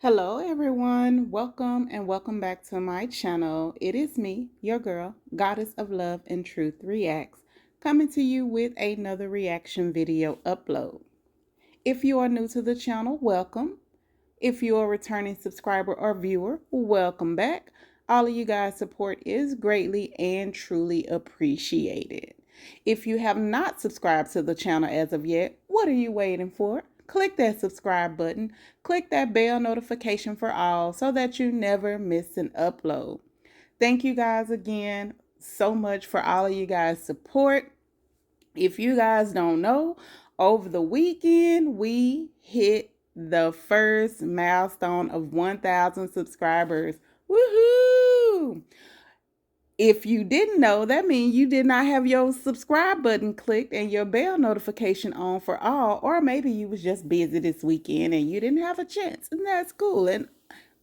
Hello everyone, welcome and welcome back to my channel. It is me, your girl, Goddess of Love and Truth Reacts, coming to you with another reaction video upload. If you are new to the channel, welcome. If you're a returning subscriber or viewer, welcome back. All of you guys' support is greatly and truly appreciated. If you have not subscribed to the channel as of yet, what are you waiting for? Click that subscribe button, click that bell notification for all so that you never miss an upload. Thank you guys again so much for all of you guys' support. If you guys don't know, over the weekend we hit the first milestone of 1,000 subscribers. Woohoo! If you didn't know, that means you did not have your subscribe button clicked and your bell notification on for all, or maybe you was just busy this weekend and you didn't have a chance, and that's cool and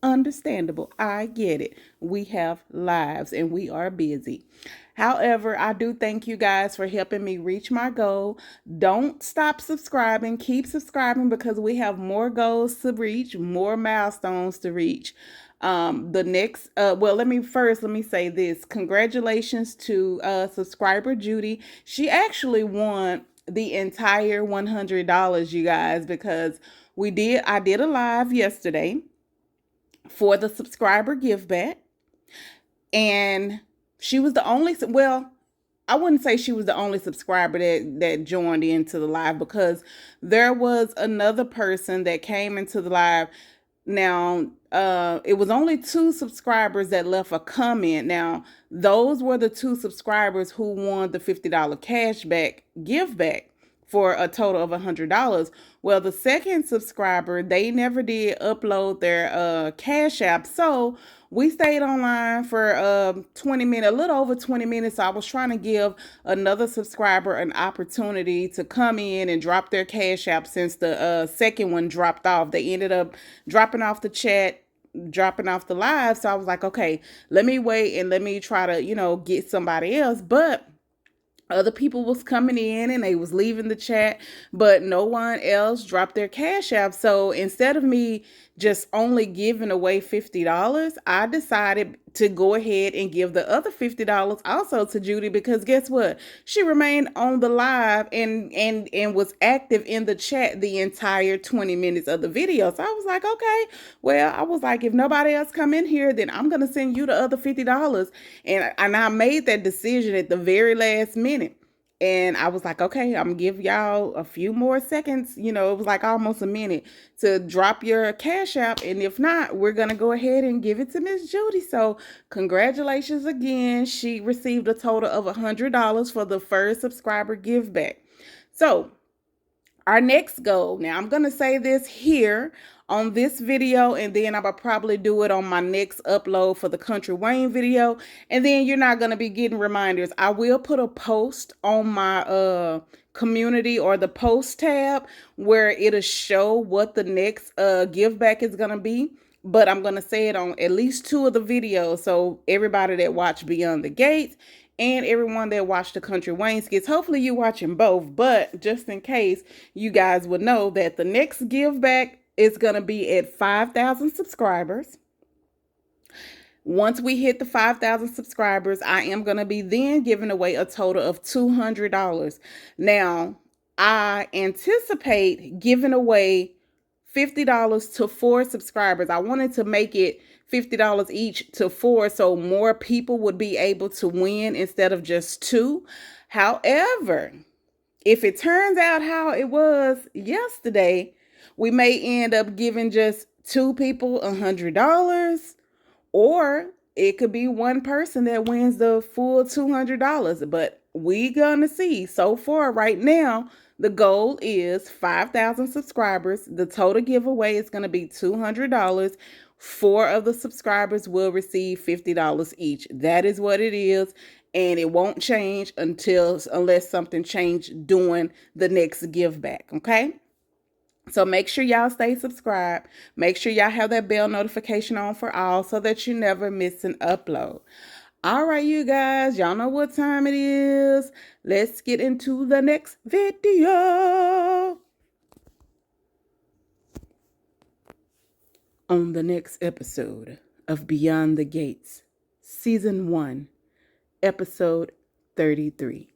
understandable. I get it. We have lives and we are busy. However, I do thank you guys for helping me reach my goal. Don't stop subscribing. Keep subscribing because we have more goals to reach, more milestones to reach. The next well, let me say this. Congratulations to subscriber Judy. She actually won the entire $100, you guys, because I did a live yesterday for the subscriber give back, and she was the only, well, I wouldn't say she was the only subscriber that joined into the live, because there was another person that came into the live. Now, it was only 2 subscribers that left a comment. Now, those were the 2 subscribers who won the $50 cash back give back for a total of $100. Well, the second subscriber, they never did upload their cash app, so we stayed online for 20 minutes, a little over 20 minutes. I was trying to give another subscriber an opportunity to come in and drop their cash app since the second one dropped off. They ended up dropping off the chat, dropping off the live. So I was like, okay, let me wait and let me try to, get somebody else. But other people was coming in and they was leaving the chat, but no one else dropped their cash app. So instead of me just only giving away $50, I decided to go ahead and give the other $50 also to Judy, because guess what? She remained on the live and was active in the chat the entire 20 minutes of the video. So I was like, okay, well, I was like, if nobody else come in here, then I'm gonna send you the other $50. And I made that decision at the very last minute. And I was like, okay, I'm gonna give y'all a few more seconds. It was like almost a minute to drop your cash app. And if not, we're gonna go ahead and give it to Miss Judy. So congratulations again. She received a total of $100 for the first subscriber give back. So our next goal, now I'm going to say this here on this video, and then I'll probably do it on my next upload for the Country Wayne video, and then you're not going to be getting reminders. I will put a post on my community or the post tab where it'll show what the next give back is going to be, but I'm going to say it on at least 2 of the videos, so everybody that watched Beyond the Gates and everyone that watched the Country Wayne skits. Hopefully you're watching both, but just in case, you guys would know that the next give back is going to be at 5,000 subscribers. Once we hit the 5,000 subscribers, I am going to be then giving away a total of $200. Now, I anticipate giving away $50 to 4 subscribers. I wanted to make it $50 each to 4 so more people would be able to win instead of just 2. However, if it turns out how it was yesterday, we may end up giving just 2 people $100, or it could be one person that wins the full $200. But we gonna see. So far right now, the goal is 5,000 subscribers. The total giveaway is going to be $200. 4 of the subscribers will receive $50 each. That is what it is. And it won't change unless something changed during the next give back. Okay. So make sure y'all stay subscribed. Make sure y'all have that bell notification on for all so that you never miss an upload. All right, you guys, y'all know what time it is. Let's get into the next video. on the next episode of Beyond the Gates, Season 1, Episode 33.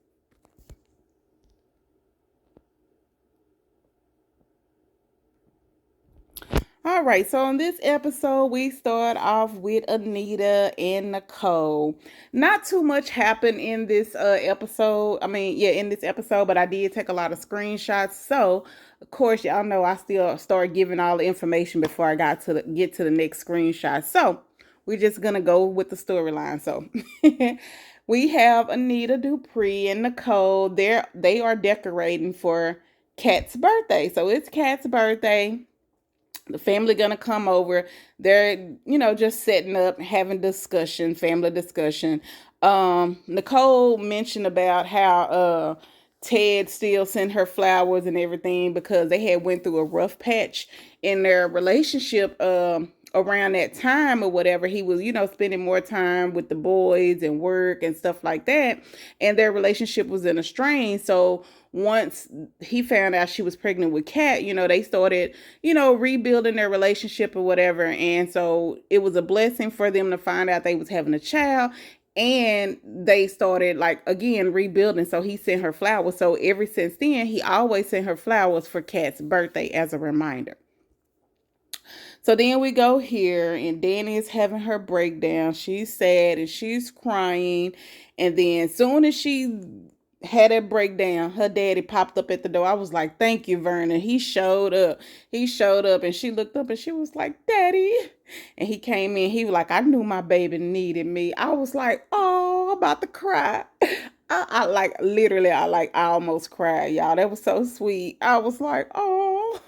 All right, so in this episode, we start off with Anita and Nicole. Not too much happened in this episode. In this episode, but I did take a lot of screenshots. So, of course, y'all know I still start giving all the information before I get to the next screenshot. So, we're just gonna go with the storyline. So, we have Anita Dupree and Nicole. They are decorating for Kat's birthday. So it's Kat's birthday. The family gonna come over. They're just setting up, having discussion, family discussion. Nicole mentioned about how Ted still sent her flowers and everything because they had went through a rough patch in their relationship around that time or whatever. He was spending more time with the boys and work and stuff like that, and their relationship was in a strain. So once he found out she was pregnant with Kat, they started, rebuilding their relationship or whatever. And so it was a blessing for them to find out they was having a child. And they started again rebuilding. So he sent her flowers. So ever since then, he always sent her flowers for Kat's birthday as a reminder. So then we go here, and Danny is having her breakdown. She's sad and she's crying. And then soon as she had a breakdown, her daddy popped up at the door. I was like, thank you, Vernon. He showed up. And she looked up and she was like, Daddy. And he came in. He was like, I knew my baby needed me. I was like, oh, I'm about to cry. I almost cried, y'all. That was so sweet. I was like, oh.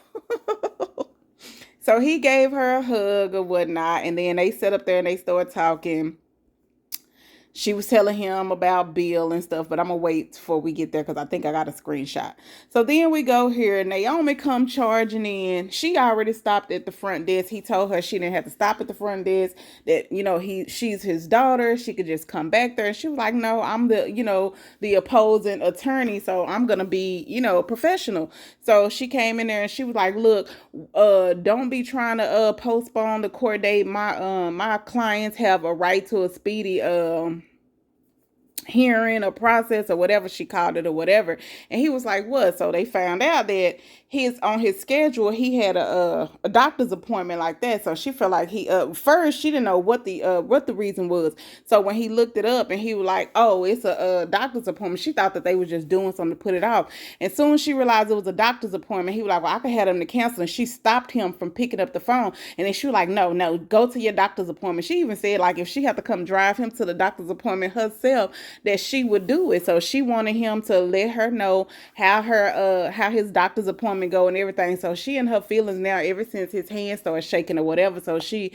So he gave her a hug or whatnot, and then they sat up there and they started talking. She was telling him about Bill and stuff, but I'm going to wait before we get there because I think I got a screenshot. So then we go here. Naomi come charging in. She already stopped at the front desk. He told her she didn't have to stop at the front desk, that, she's his daughter. She could just come back there. And she was like, no, I'm the opposing attorney. So I'm going to be, professional. So she came in there and she was like, look, don't be trying to postpone the court date. My clients have a right to a speedy hearing or process or whatever she called it or whatever. And he was like, what? So they found out that on his schedule he had a doctor's appointment like that. So she felt like he first she didn't know what the reason was. So when he looked it up and he was like, oh, it's a doctor's appointment, she thought that they was just doing something to put it off. And soon as she realized it was a doctor's appointment, he was like, well, I could have them to cancel. And she stopped him from picking up the phone. And then she was like, no, go to your doctor's appointment. She even said like if she had to come drive him to the doctor's appointment herself, that she would do it. So she wanted him to let her know how his doctor's appointment go and everything. So she and her feelings now ever since his hand started shaking or whatever. So she,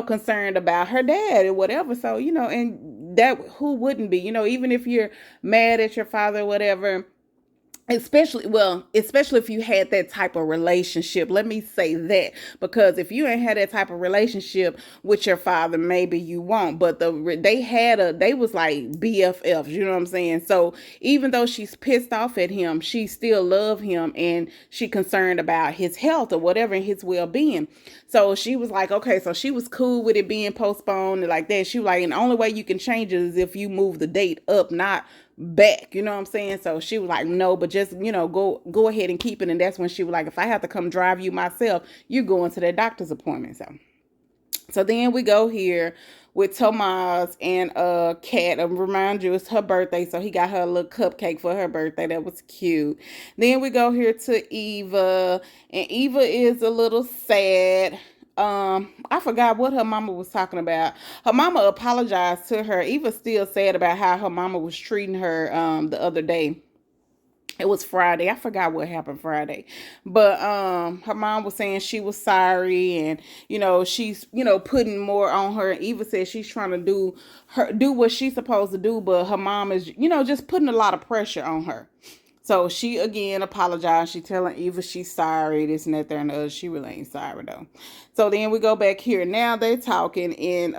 concerned about her dad or whatever. So, and that who wouldn't be, even if you're mad at your father or whatever, especially if you had that type of relationship. Let me say that, because if you ain't had that type of relationship with your father, maybe you won't, but they was like BFFs, you know what I'm saying? So even though she's pissed off at him, she still love him and she concerned about his health or whatever and his well-being. So she was like, okay, so she was cool with it being postponed and like that. She was like, and the only way you can change it is if you move the date up, not back, you know what I'm saying? So she was like, no, but just, go ahead and keep it. And that's when she was like, if I have to come drive you myself, you're going to that doctor's appointment. So then we go here with Tomas and Kat. I remind you, it's her birthday, so he got her a little cupcake for her birthday. That was cute. Then we go here to Eva, and Eva is a little sad. I forgot what her mama was talking about. Her mama apologized to her. Eva's still sad about how her mama was treating her the other day. It was Friday. I forgot what happened Friday. But her mom was saying she was sorry, and she's putting more on her. Eva said she's trying to do what she's supposed to do, but her mom is just putting a lot of pressure on her. So she again apologized. She telling Eva she's sorry, this and that, and she really ain't sorry though. So then we go back here. Now they're talking, and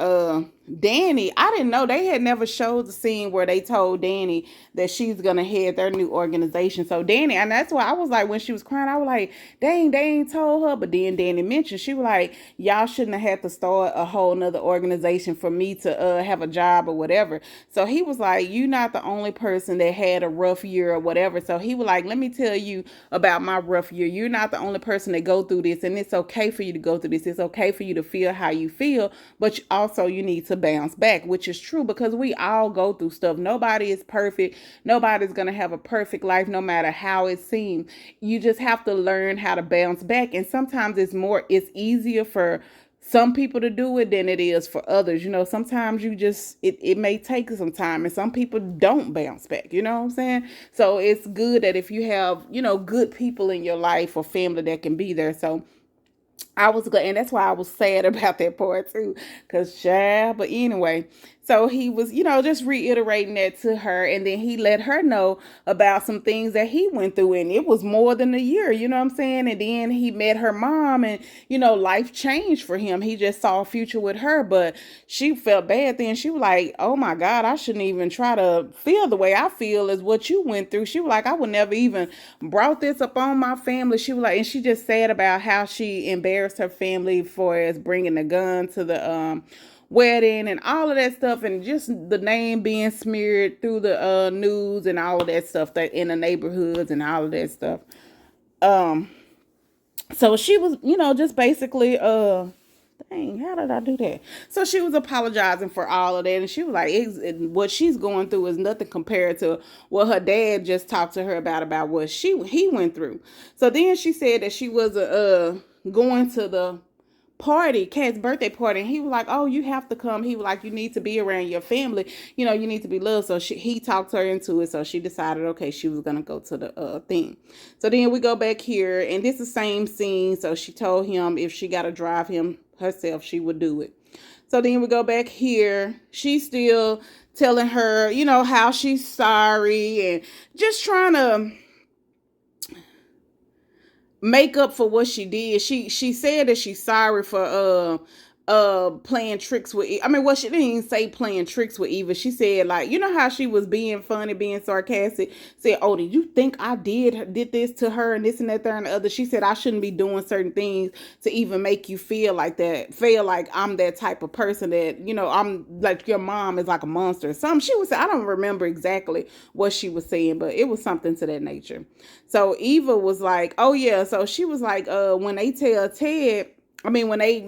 Danny, I didn't know they had never showed the scene where they told Danny that she's gonna head their new organization. So Danny, and that's why I was like, when she was crying, I was like, dang, they ain't told her. But then Danny mentioned, she was like, y'all shouldn't have had to start a whole nother organization for me to have a job or whatever. So he was like, you not the only person that had a rough year or whatever. So he was like, let me tell you about my rough year. You're not the only person that go through this, and it's okay for you to go through this. It's okay for you to feel how you feel, but also you need to bounce back, which is true because we all go through stuff. Nobody is perfect. Nobody's going to have a perfect life no matter how it seems. You just have to learn how to bounce back. And sometimes it's easier for some people to do it than it is for others. Sometimes it may take some time, and some people don't bounce back. You know what I'm saying? So it's good that if you have, good people in your life or family that can be there. So I was glad, and that's why I was sad about that part too, cause yeah. But anyway, so he was, just reiterating that to her, and then he let her know about some things that he went through, and it was more than a year. You know what I'm saying? And then he met her mom, and life changed for him. He just saw a future with her, but she felt bad. Then she was like, "Oh my God, I shouldn't even try to feel the way I feel as what you went through." She was like, "I would never even brought this upon my family." She was like, and she just said about how she embarrassed her family for as bringing the gun to the wedding and all of that stuff, and just the name being smeared through the news and all of that stuff that in the neighborhoods and all of that stuff. Um, so she was, just basically dang, how did I do that? So she was apologizing for all of that, and she was like, what she's going through is nothing compared to what her dad just talked to her about what he went through. So then she said that she was going to the Kat's birthday party, and he was like, "Oh, you have to come." He was like, "You need to be around your family. You need to be loved." So he talked her into it. So she decided, okay, she was gonna go to the thing. So then we go back here, and this is the same scene. So she told him if she got to drive him herself, she would do it. So then we go back here. She's still telling her, how she's sorry and just trying to make up for what she did. She said that she's sorry for playing tricks with I mean, well, she didn't even say playing tricks with Eva. She said, like, how she was being funny, being sarcastic, said, "Oh, did you think I did this to her and this and that, there and the other?" She said, "I shouldn't be doing certain things to even make you feel like that, feel like I'm that type of person that, I'm like your mom is like a monster or something." She was, I don't remember exactly what she was saying, but it was something to that nature. So Eva was like, "Oh yeah." So she was like, when they tell Ted, when they,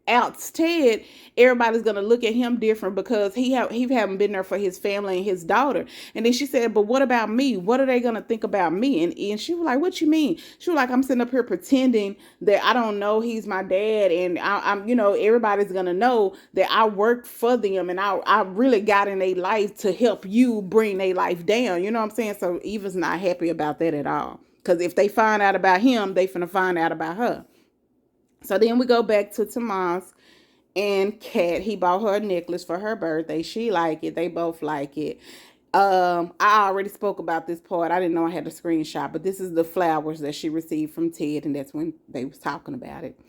outs Ted, everybody's gonna look at him different because he haven't been there for his family and his daughter. And then she said, "But what about me? What are they gonna think about me?" And she was like, "What you mean?" She was like, "I'm sitting up here pretending that I don't know he's my dad, and I'm everybody's gonna know that I worked for them, and I really got in their life to help you bring their life down." You know what I'm saying? So Eva's not happy about that at all. Because if they find out about him, they finna find out about her. So then we go back to Tomas and Kat. He bought her a necklace for her birthday. She like it. They both like it. I already spoke about this part. I didn't know I had a screenshot, but this is the flowers that she received from Ted, and that's when they was talking about it.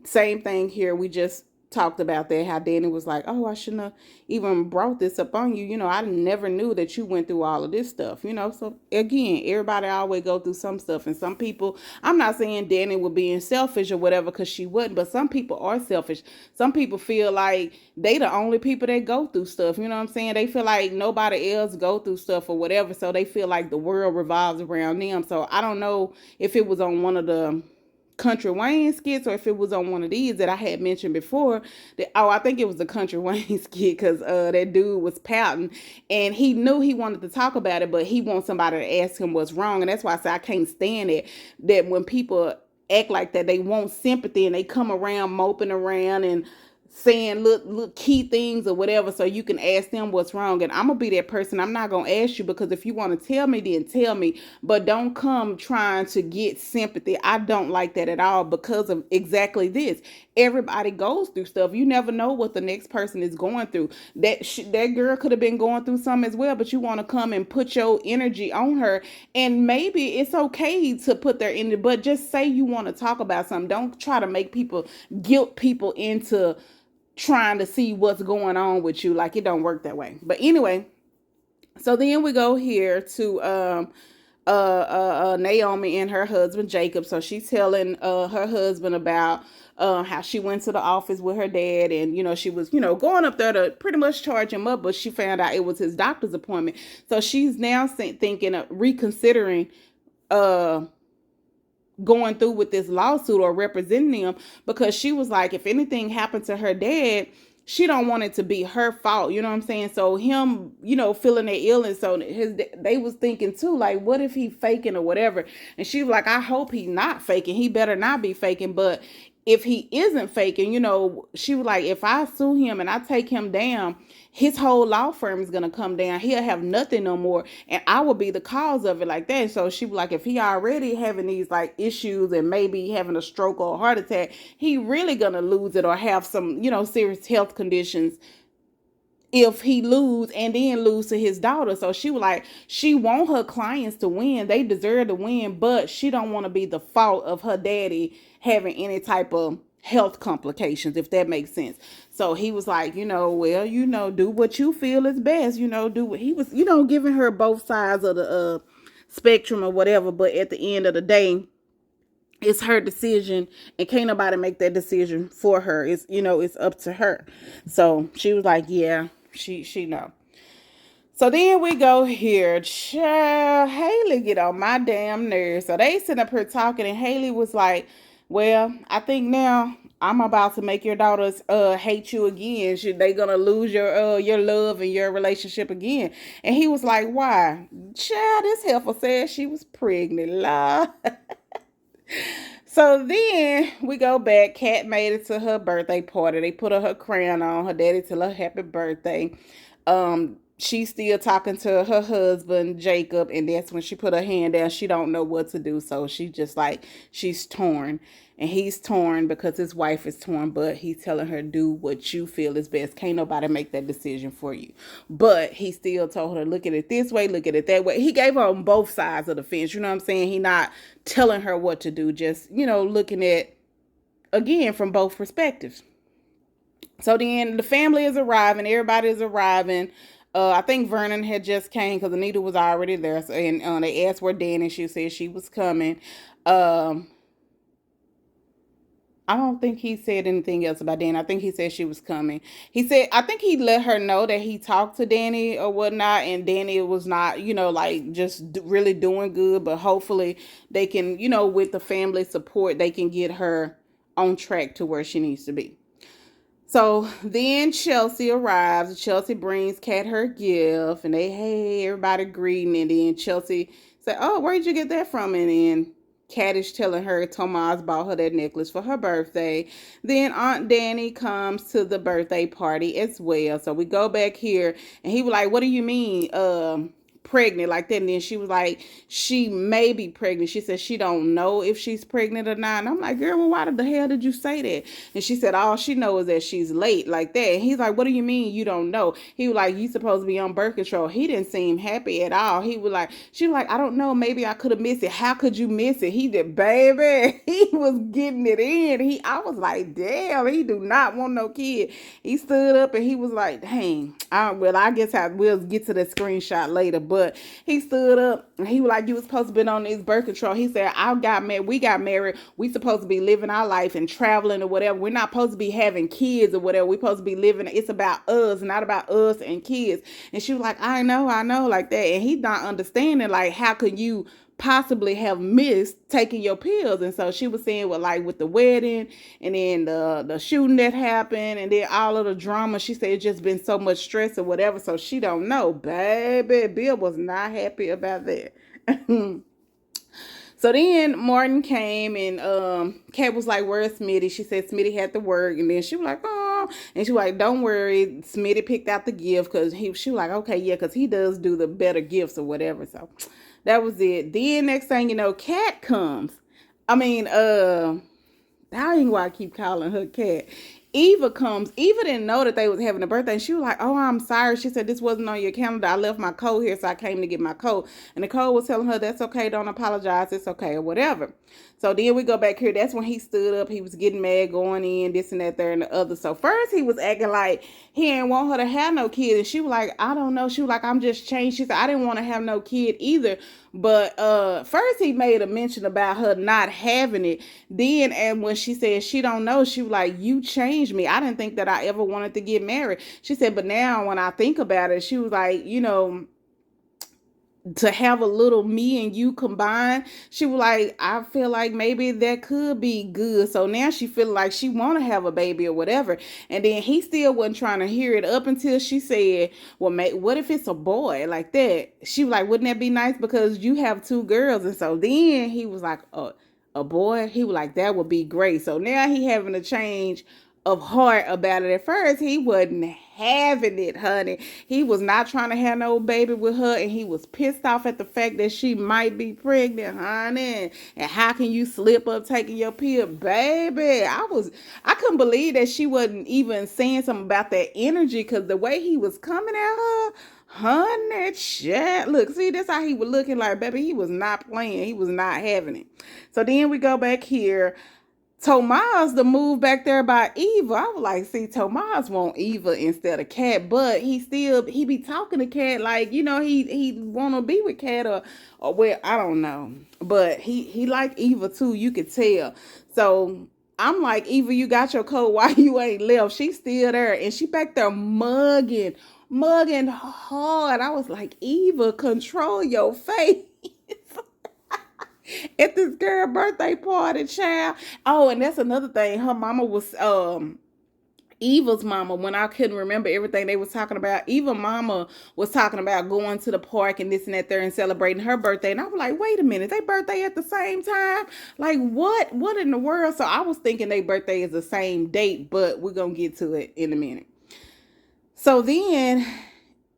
Same thing here. We just talked about that, how Danny was like, "Oh, I shouldn't have even brought this up on you. I never knew that you went through all of this stuff." So again, everybody always go through some stuff, and some people, I'm not saying Danny was being selfish or whatever, because she wasn't, but some people are selfish. Some people feel like they the only people that go through stuff. You know what I'm saying? They feel like nobody else go through stuff or whatever, so they feel like the world revolves around them. So I don't know if it was on one of the Country Wayne skits or if it was on one of these that I had mentioned before. I think it was the Country Wayne skit, because that dude was pouting and he knew he wanted to talk about it, but he wants somebody to ask him what's wrong. And that's why I say I can't stand it, that when people act like that, they want sympathy and they come around moping around and saying look key things or whatever, so you can ask them what's wrong. And I'm gonna be that person. I'm not gonna ask you, because if you want to tell me, then tell me, but don't come trying to get sympathy. I don't like that at all, because of exactly this. Everybody goes through stuff. You never know what the next person is going through. That girl could have been going through something as well, but you want to come and put your energy on her. And maybe it's okay to put their energy, but just say you want to talk about something. Don't try to make people guilt people into trying to see what's going on with you. Like, it don't work that way. But anyway, so then we go here to Naomi and her husband Jacob. So she's telling her husband about how she went to the office with her dad, and she was going up there to pretty much charge him up, but she found out it was his doctor's appointment. So she's now thinking of reconsidering uh going through with this lawsuit or representing him, because she was like, if anything happened to her dad, she don't want it to be her fault. You know what I'm saying? So him, feeling their illness. So they was thinking too, like, what if he faking or whatever? And she was like, I hope he not faking. He better not be faking. But if he isn't faking, she was like, if I sue him and I take him down, his whole law firm is gonna come down. He'll have nothing no more, and I will be the cause of it, like that. So she was like, if he already having these like issues and maybe having a stroke or a heart attack, he really gonna lose it or have some serious health conditions if he lose and then lose to his daughter. So she was like, she want her clients to win. They deserve to win, but she don't want to be the fault of her daddy having any type of health complications, if that makes sense. So he was like, well, do what you feel is best, do what he was, giving her both sides of the spectrum or whatever. But at the end of the day, it's her decision, and can't nobody make that decision for her. It's it's up to her. So she was like, yeah, she know. So then we go here. Child, Haley get on my damn nerves. So they sit up here talking, and Haley was like, well, I think now I'm about to make your daughters hate you again. They gonna lose your love and your relationship again. And he was like, why? Child, this heifer said she was pregnant. La. So then we go back. Kat made it to her birthday party. They put her crown on. Her daddy tell her happy birthday. She's still talking to her husband Jacob, and that's when she put her hand down. She don't know what to do, so she just like, she's torn, and he's torn because his wife is torn. But he's telling her, do what you feel is best. Can't nobody make that decision for you. But he still told her, look at it this way, look at it that way. He gave her on both sides of the fence. You know what I'm saying? He not telling her what to do, just looking at, again, from both perspectives. So then the family is arriving. Everybody is arriving. I think Vernon had just came because Anita was already there. So, and they asked where Danny. She said she was coming. I don't think he said anything else about Danny. I think he said she was coming. He said, I think he let her know that he talked to Danny or whatnot, and Danny was not, like just really doing good. But hopefully they can, with the family support, they can get her on track to where she needs to be. So then Chelsea arrives. Chelsea brings Kat her gift, and hey, everybody greeting. And then Chelsea said, oh, where'd you get that from? And then Kat is telling her Tomas bought her that necklace for her birthday. Then Aunt Danny comes to the birthday party as well. So we go back here, and he was like, what do you mean, pregnant like that? And then she was like, she may be pregnant. She said she don't know if she's pregnant or not. And I'm like, girl, well, why the hell did you say that? And she said all she knows is that she's late like that. And he's like, what do you mean you don't know? He was like, you supposed to be on birth control. He didn't seem happy at all. He was like, she was like, I don't know, maybe I could have missed it. How could you miss it? He did, baby. He was getting it in. I was like, damn, he do not want no kid. He stood up and he was like, dang, I guess we'll get to the screenshot later. But he stood up and he was like, you was supposed to be on this birth control. He said, we got married. We supposed to be living our life and traveling or whatever. We're not supposed to be having kids or whatever. We're supposed to be living. It's about us, not about us and kids. And she was like, I know, like that. And he's not understanding, like, how could you possibly have missed taking your pills? And so she was saying, well, like with the wedding and then the shooting that happened and then all of the drama, she said it's just been so much stress or whatever. So she don't know, baby. Bill was not happy about that. So then Martin came, and Kat was like, where's Smitty? She said Smitty had to work. And then she was like, oh. And she was like, don't worry. Smitty picked out the gift because she was like, okay, yeah, because he does do the better gifts or whatever. So that was it. Then next thing you know, Kat comes. I mean, I ain't why I keep calling her Kat. Eva comes. Eva didn't know that they was having a birthday. And she was like, "Oh, I'm sorry." She said, "This wasn't on your calendar. I left my coat here, so I came to get my coat." And Nicole was telling her, "That's okay. Don't apologize. It's okay," or whatever. So then we go back here. That's when he stood up. He was getting mad, going in, this and that, there, and the other. So first he was acting like he didn't want her to have no kid. And she was like, "I don't know." She was like, "I'm just changed." She said, "I didn't want to have no kid either." But first he made a mention about her not having it. Then, and when she said she don't know, she was like, "You changed me. I didn't think that I ever wanted to get married." She said, "But now when I think about it," she was like, to have a little me and you combined, she was like, "I feel like maybe that could be good." So now she feel like she want to have a baby or whatever. And then he still wasn't trying to hear it up until she said, "Well, what if it's a boy like that?" She was like, "Wouldn't that be nice because you have two girls?" And so then he was like, a boy. He was like, "That would be great." So now he having a change of heart about it. At first he wasn't having it, honey. He was not trying to have no baby with her, and he was pissed off at the fact that she might be pregnant, honey. And how can you slip up taking your pill, baby? I couldn't believe that she wasn't even saying something about that energy, because the way he was coming at her, honey, chat. Look, see, that's how he was looking like, baby. He was not playing. He was not having it. So then we go back here. Tomas the move back there by Eva. I was like, see, Tomas want Eva instead of Kat, but he be talking to Kat like, he wanna be with Kat, or well, I don't know. But he like Eva too, you could tell. So I'm like, "Eva, you got your coat, why you ain't left?" She's still there, and she back there mugging hard. I was like, "Eva, control your face." At this girl birthday party, child. Oh, and that's another thing. Her mama was Eva's mama, when I couldn't remember everything they was talking about, Eva mama was talking about going to the park and this and that there and celebrating her birthday. And I was like, wait a minute, they birthday at the same time? Like, what in the world? So I was thinking their birthday is the same date, but we're gonna get to it in a minute. So then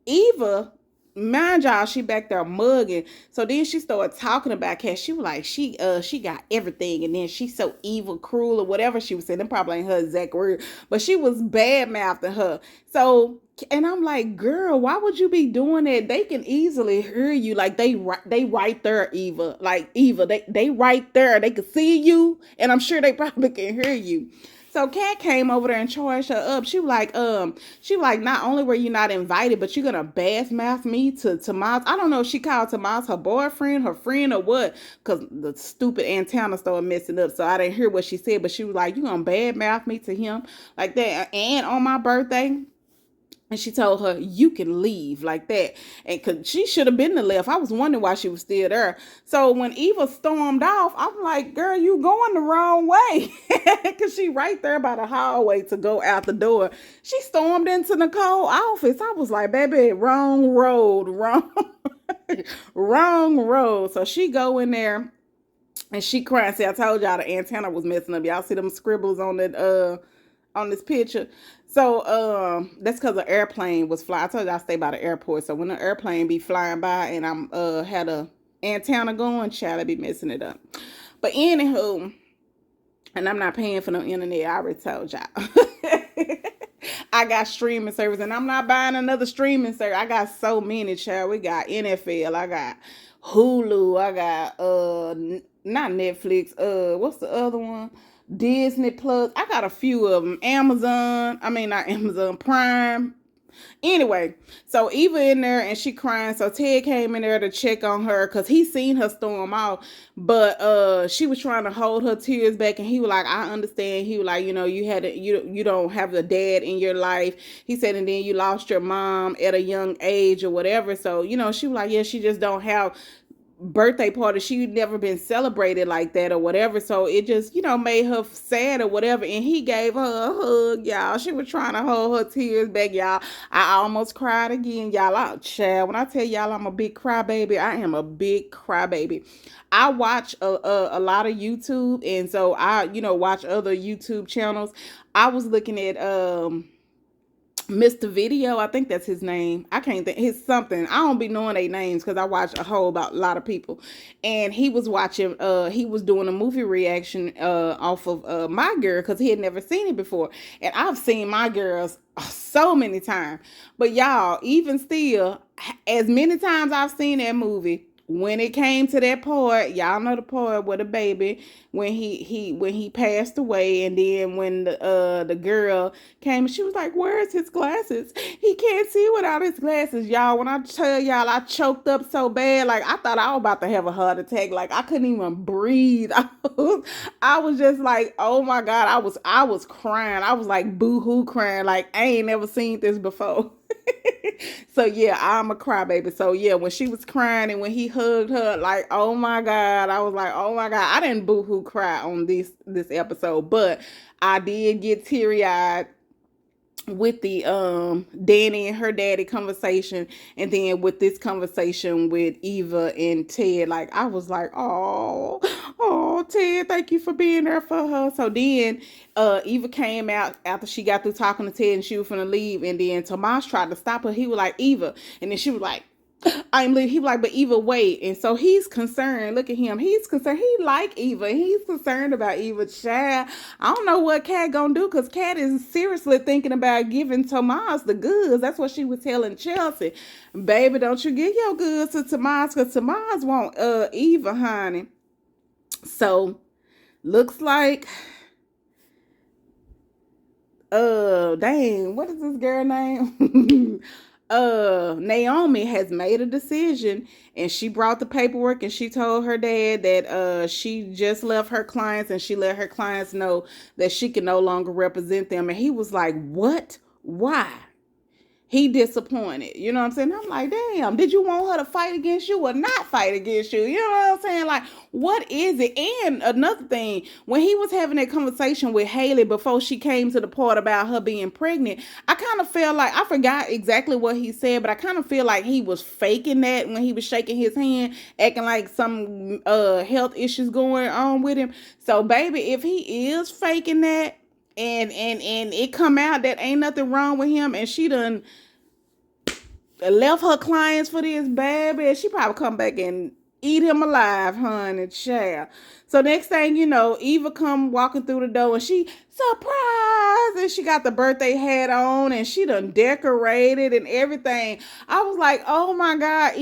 Eva, mind y'all, she back there mugging. So then she started talking about Kat. She was like, she got everything, and then she's so evil, cruel, or whatever she was saying. Them probably ain't her exact word, but she was bad mouthing her. So, and I'm like, girl, why would you be doing that? They can easily hear you. Like they right there, Eva. Like Eva, they right there. They can see you, and I'm sure they probably can hear you. So Kat came over there and charged her up. She was like, not only were you not invited, but you're gonna bass mouth me to Tomas. I don't know if she called Tomas her boyfriend, her friend, or what, because the stupid antenna started messing up. So I didn't hear what she said, but she was like, "You gonna bad mouth me to him like that, and on my birthday?" And she told her, "You can leave," like that. And cause she should have been the left. I was wondering why she was still there. So when Eva stormed off, I'm like, girl, you going the wrong way. Cause she right there by the hallway to go out the door. She stormed into Nicole's office. I was like, baby, wrong road, wrong, wrong road. So she go in there and she crying. See, I told y'all the antenna was messing up. Y'all see them scribbles on that on this picture. So that's because the airplane was flying. I told you I stay by the airport. So when the airplane be flying by and I'm had a antenna going, child, I be messing it up. But anywho, and I'm not paying for no internet. I already told y'all. I got streaming service, and I'm not buying another streaming service. I got so many, child. We got NFL. I got Hulu. I got not Netflix. What's the other one? Disney Plus. I got a few of them. Amazon. I mean, not Amazon Prime. Anyway, so Eva in there and she crying. So Ted came in there to check on her because he seen her storm off, but she was trying to hold her tears back, and he was like, "I understand." He was like, you don't have a dad in your life. He said, and then you lost your mom at a young age or whatever. So she was like, yeah, she just don't have birthday party. She'd never been celebrated like that or whatever. So it just, made her sad or whatever. And he gave her a hug, y'all. She was trying to hold her tears back, y'all. I almost cried again, y'all. Child, when I tell y'all I'm a big crybaby, I am a big crybaby. I watch a lot of YouTube, and so I, watch other YouTube channels. I was looking at Mr. Video, I think that's his name. I can't think his something. I don't be knowing their names because I watch a whole about a lot of people. And he was watching he was doing a movie reaction off of My Girl because he had never seen it before. And I've seen My Girls so many times. But y'all, even still, as many times I've seen that movie, when it came to that part, y'all know the part with the baby when he passed away, and then when the girl came, she was like, "Where's his glasses? He can't see without his glasses." Y'all, when I tell y'all, I choked up so bad, like I thought I was about to have a heart attack. Like I couldn't even breathe. I was just like, "Oh my God!" I was crying. I was like boo-hoo crying. Like I ain't never seen this before. So yeah, I'm a crybaby. So yeah, when she was crying and when he hugged her, like, oh my God, I was like, oh my God. I didn't boo-hoo cry on this episode, but I did get teary-eyed with the Danny and her daddy conversation, and then with this conversation with Eva and Ted. Like I was like, oh Ted, thank you for being there for her. So then Eva came out after she got through talking to Ted and she was finna leave, and then Tomas tried to stop her. He was like, Eva, and then she was like, I'm leaving. He was like, but Eva, wait. And so he's concerned. Look at him. He's concerned. He like Eva. He's concerned about Eva. Child, I don't know what Kat gonna do, because Kat is seriously thinking about giving Tomas the goods. That's what she was telling Chelsea. Baby, don't you give your goods to Tomas, because Tomas want Eva, honey. So looks like dang, what is this girl name? Naomi has made a decision, and she brought the paperwork and she told her dad that she just left her clients, and she let her clients know that she can no longer represent them. And he was like, what? Why? He disappointed. You know what I'm saying? I'm like, damn, did you want her to fight against you or not fight against you? You know what I'm saying? Like, what is it? And another thing, when he was having that conversation with Haley before she came to the part about her being pregnant, I kind of felt like, I forgot exactly what he said, but I kind of feel like he was faking that when he was shaking his hand, acting like some health issues going on with him. So baby, if he is faking that, and it come out that ain't nothing wrong with him, and she done left her clients for this, baby, she probably come back and eat him alive, honey, child. So next thing you know, Eva come walking through the door, and she surprised, and she got the birthday hat on, and she done decorated and everything. I was like, oh my God,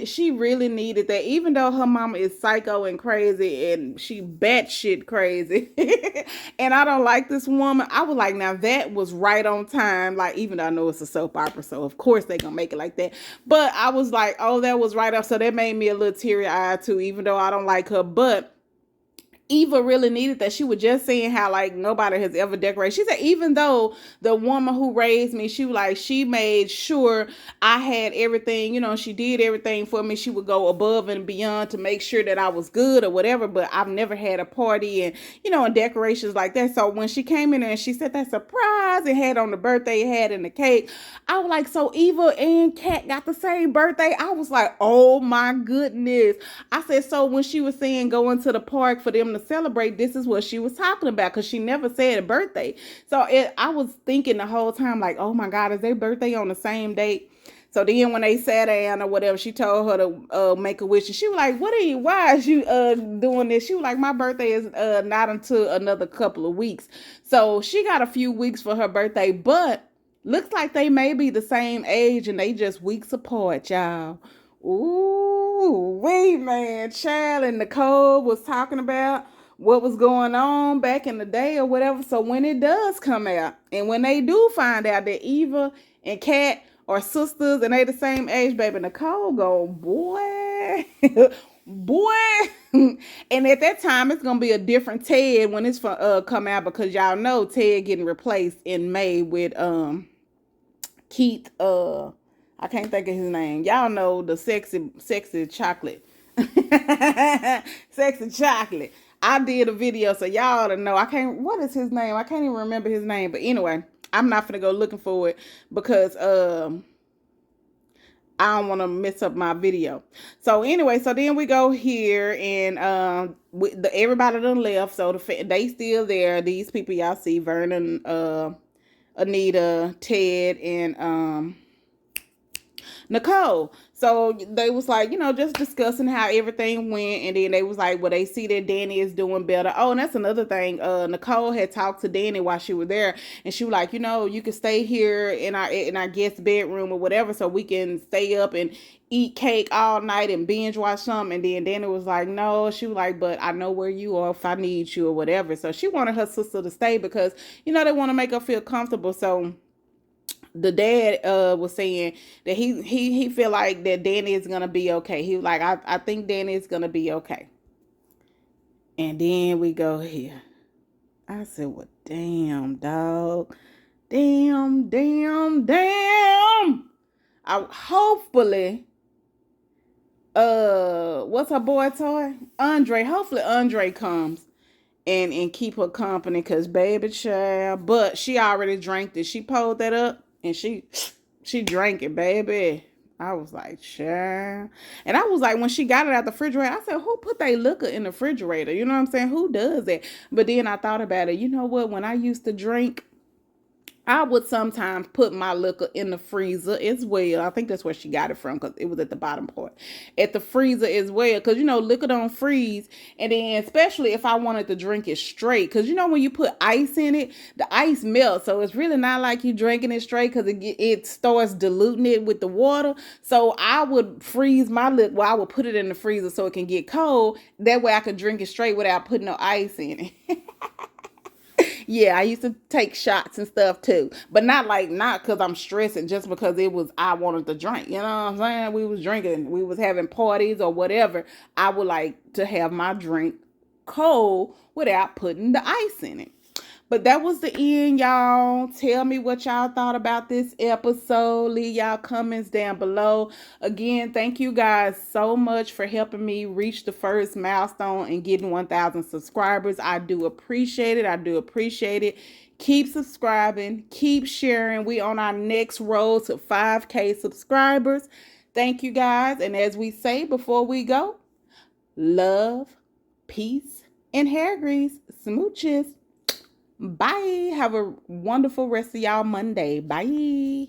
she really needed that, even though her mama is psycho and crazy, and she batshit crazy. And I don't like this woman. I was like, now that was right on time. Like, even though I know it's a soap opera, so of course they gonna make it like that. But I was like, oh, that was right up. So that made me a little teary-eyed too, even though I don't like her. But Eva really needed that. She was just saying how like nobody has ever decorated. She said, even though the woman who raised me, she was like, she made sure I had everything, she did everything for me. She would go above and beyond to make sure that I was good or whatever, but I've never had a party and, and decorations like that. So when she came in there and she said that surprise and had on the birthday hat and the cake, I was like, so Eva and Kat got the same birthday? I was like, oh my goodness. I said, so when she was saying going to the park for them to celebrate, this is what she was talking about, because she never said a birthday. So I was thinking the whole time, like, oh my God, is their birthday on the same date? So then when they sat down or whatever, she told her to make a wish. And she was like, why is you doing this? She was like, my birthday is not until another couple of weeks. So she got a few weeks for her birthday, but looks like they may be the same age and they just weeks apart, y'all. Ooh, wait, man. Child and Nicole was talking about what was going on back in the day or whatever. So when it does come out, and when they do find out that Eva and Kat are sisters and they the same age, baby, Nicole go, boy, boy. And at that time, it's gonna be a different Ted when it's come out, because y'all know Ted getting replaced in May with Keith. I can't think of his name. Y'all know the sexy chocolate. Sexy chocolate. I did a video, so y'all ought to know. What is his name? I can't even remember his name. But anyway, I'm not gonna go looking for it because I don't want to mess up my video. So anyway, so then we go here, and everybody done left. So they still there. These people y'all see, Vernon, Anita, Ted, and Nicole. So they was like, just discussing how everything went, and then they was like, well, they see that Danny is doing better. Oh, and that's another thing. Nicole had talked to Danny while she was there, and she was like, you can stay here in our guest bedroom or whatever, so we can stay up and eat cake all night and binge watch something. And then Danny was like, no. She was like, but I know where you are if I need you or whatever. So she wanted her sister to stay because they want to make her feel comfortable. So the dad was saying that he feel like that Danny is gonna be okay. He was like, I think Danny is gonna be okay. And then we go here. I said, well, damn, dog. Damn. I hopefully what's her boy toy? Andre. Hopefully Andre comes and keep her company, because baby child, but she already drank it. She pulled that up and she drank it, baby. I was like, sure. And I was like, when she got it out the refrigerator, I said, who put their liquor in the refrigerator? You know what I'm saying? Who does that? But then I thought about it. You know what? When I used to drink, I would sometimes put my liquor in the freezer as well. I think that's where she got it from, because it was at the bottom part. At the freezer as well, because liquor don't freeze. And then especially if I wanted to drink it straight, because when you put ice in it, the ice melts. So it's really not like you drinking it straight, because it starts diluting it with the water. So I would freeze my liquor. Well, I would put it in the freezer so it can get cold. That way I could drink it straight without putting no ice in it. Yeah, I used to take shots and stuff too, but not because I'm stressing, just because I wanted to drink. You know what I'm saying? We was drinking, we was having parties or whatever. I would like to have my drink cold without putting the ice in it. But that was the end, y'all. Tell me what y'all thought about this episode. Leave y'all comments down below. Again, thank you guys so much for helping me reach the first milestone and getting 1,000 subscribers. I do appreciate it. Keep subscribing. Keep sharing. We on our next road to 5K subscribers. Thank you guys. And as we say before we go, love, peace, and hair grease. Smooches. Bye. Have a wonderful rest of y'all Monday. Bye.